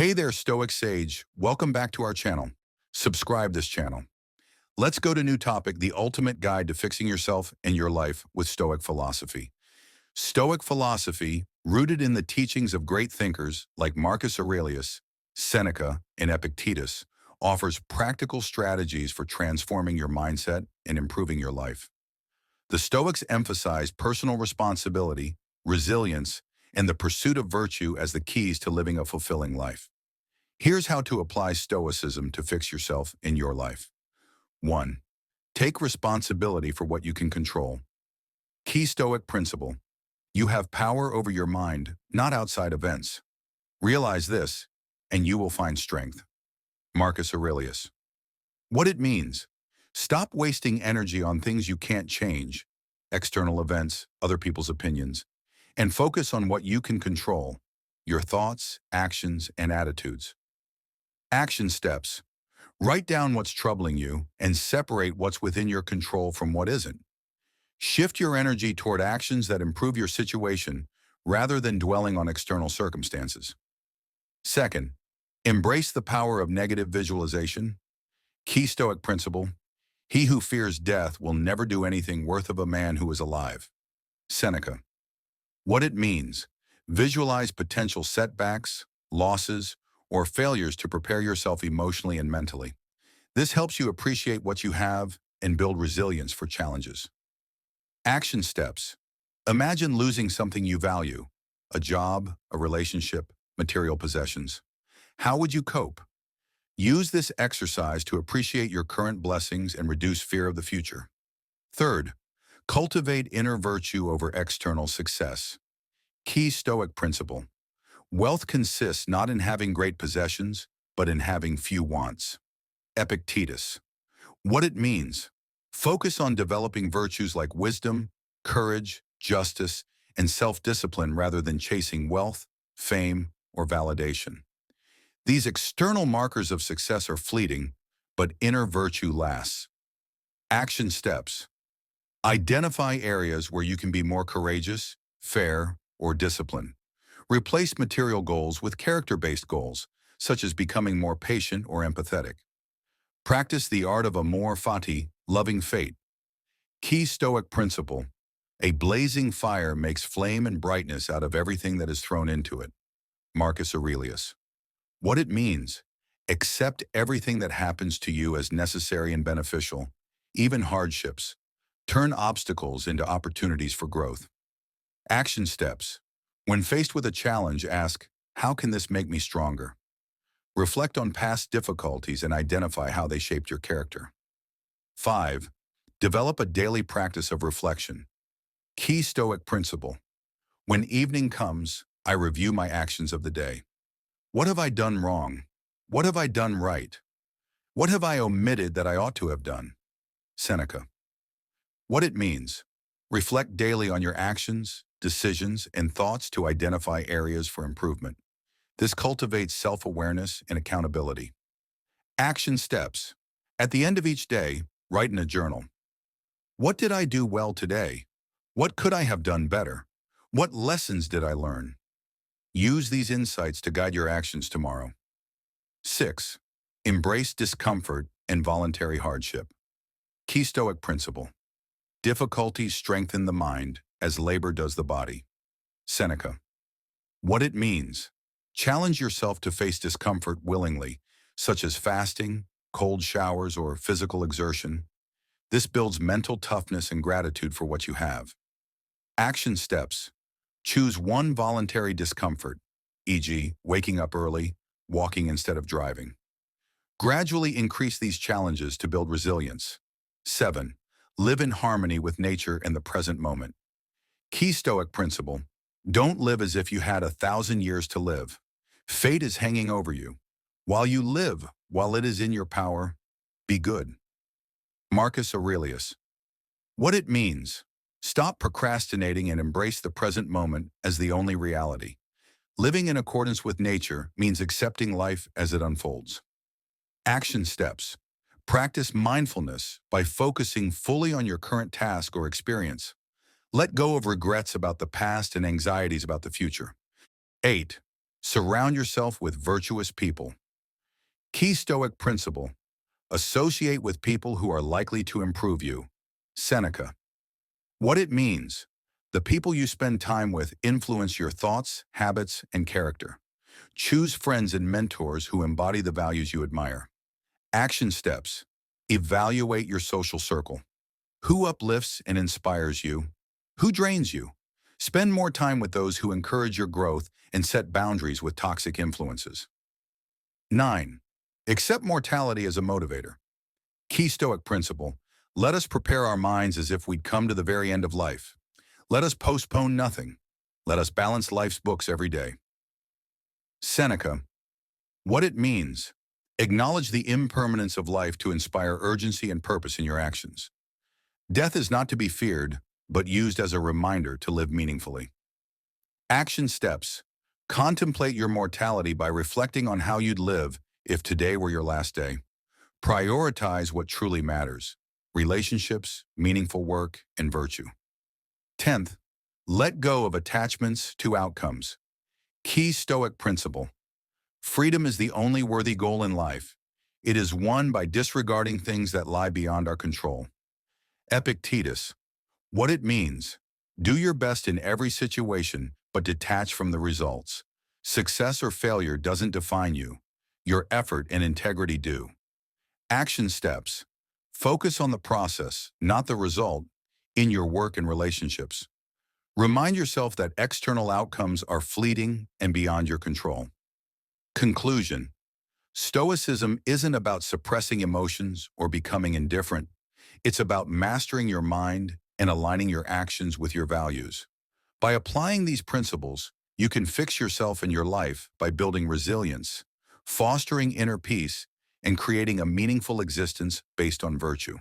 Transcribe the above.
Hey there, Stoic Sage. Welcome back to our channel. Subscribe this channel. Let's go to new topic, the ultimate guide to fixing yourself and your life with Stoic philosophy. Stoic philosophy, rooted in the teachings of great thinkers like Marcus Aurelius, Seneca, and Epictetus, offers practical strategies for transforming your mindset and improving your life. The Stoics emphasize personal responsibility, resilience, and the pursuit of virtue as the keys to living a fulfilling life. Here's how to apply Stoicism to fix yourself in your life. 1. Take responsibility for what you can control. Key Stoic principle. You have power over your mind, not outside events. Realize this, and you will find strength. Marcus Aurelius. What it means. Stop wasting energy on things you can't change, external events, other people's opinions, and focus on what you can control, your thoughts, actions, and attitudes. Action steps. Write down what's troubling you and separate what's within your control from what isn't. Shift your energy toward actions that improve your situation rather than dwelling on external circumstances. Second, embrace the power of negative visualization. Key Stoic principle. He who fears death will never do anything worth of a man who is alive. Seneca. What it means. Visualize potential setbacks, losses, or failures to prepare yourself emotionally and mentally. This helps you appreciate what you have and build resilience for challenges. Action steps. Imagine losing something you value, a job, a relationship, material possessions. How would you cope? Use this exercise to appreciate your current blessings and reduce fear of the future. Third, cultivate inner virtue over external success. Key Stoic principle. Wealth consists not in having great possessions, but in having few wants. Epictetus. What it means. Focus on developing virtues like wisdom, courage, justice, and self-discipline rather than chasing wealth, fame, or validation. These external markers of success are fleeting, but inner virtue lasts. Action steps. Identify areas where you can be more courageous, fair, or disciplined. Replace material goals with character-based goals, such as becoming more patient or empathetic. Practice the art of amor fati, loving fate. Key Stoic principle. A blazing fire makes flame and brightness out of everything that is thrown into it. Marcus Aurelius. What it means. Accept everything that happens to you as necessary and beneficial, even hardships. Turn obstacles into opportunities for growth. Action steps. When faced with a challenge, ask, how can this make me stronger? Reflect on past difficulties and identify how they shaped your character. 5. Develop a daily practice of reflection. Key Stoic principle. When evening comes, I review my actions of the day. What have I done wrong? What have I done right? What have I omitted that I ought to have done? Seneca. What it means. Reflect daily on your actions, decisions, and thoughts to identify areas for improvement. This cultivates self-awareness and accountability. Action steps. At the end of each day, write in a journal. What did I do well today? What could I have done better? What lessons did I learn? Use these insights to guide your actions tomorrow. 6. Embrace discomfort and voluntary hardship. Key Stoic principle. Difficulties strengthen the mind as labor does the body. Seneca. What it means. Challenge yourself to face discomfort willingly, such as fasting, cold showers, or physical exertion. This builds mental toughness and gratitude for what you have. Action steps. Choose one voluntary discomfort, e.g., waking up early, walking instead of driving. Gradually increase these challenges to build resilience. 7. Live in harmony with nature and the present moment. Key Stoic principle. Don't live as if you had 1,000 years to live. Fate is hanging over you. While you live, while it is in your power, be good. Marcus Aurelius. What it means. Stop procrastinating and embrace the present moment as the only reality. Living in accordance with nature means accepting life as it unfolds. Action steps. Practice mindfulness by focusing fully on your current task or experience. Let go of regrets about the past and anxieties about the future. 8. Surround yourself with virtuous people. Key Stoic principle: associate with people who are likely to improve you. Seneca. What it means: the people you spend time with influence your thoughts, habits, and character. Choose friends and mentors who embody the values you admire. Action steps: evaluate your social circle. Who uplifts and inspires you? Who drains you? Spend more time with those who encourage your growth and set boundaries with toxic influences. 9. Accept mortality as a motivator. Key Stoic principle: let us prepare our minds as if we'd come to the very end of life. Let us postpone nothing. Let us balance life's books every day. Seneca. What it means: acknowledge the impermanence of life to inspire urgency and purpose in your actions. Death is not to be feared, but used as a reminder to live meaningfully. Action steps: contemplate your mortality by reflecting on how you'd live if today were your last day. Prioritize what truly matters: relationships, meaningful work, and virtue. 10th, let go of attachments to outcomes. Key Stoic principle: freedom is the only worthy goal in life. It is won by disregarding things that lie beyond our control. Epictetus. What it means: do your best in every situation, but detach from the results. Success or failure doesn't define you. Your effort and integrity do. Action steps: focus on the process, not the result, in your work and relationships. Remind yourself that external outcomes are fleeting and beyond your control. Conclusion: Stoicism isn't about suppressing emotions or becoming indifferent. It's about mastering your mind and aligning your actions with your values. By applying these principles, you can fix yourself in your life by building resilience, fostering inner peace, and creating a meaningful existence based on virtue.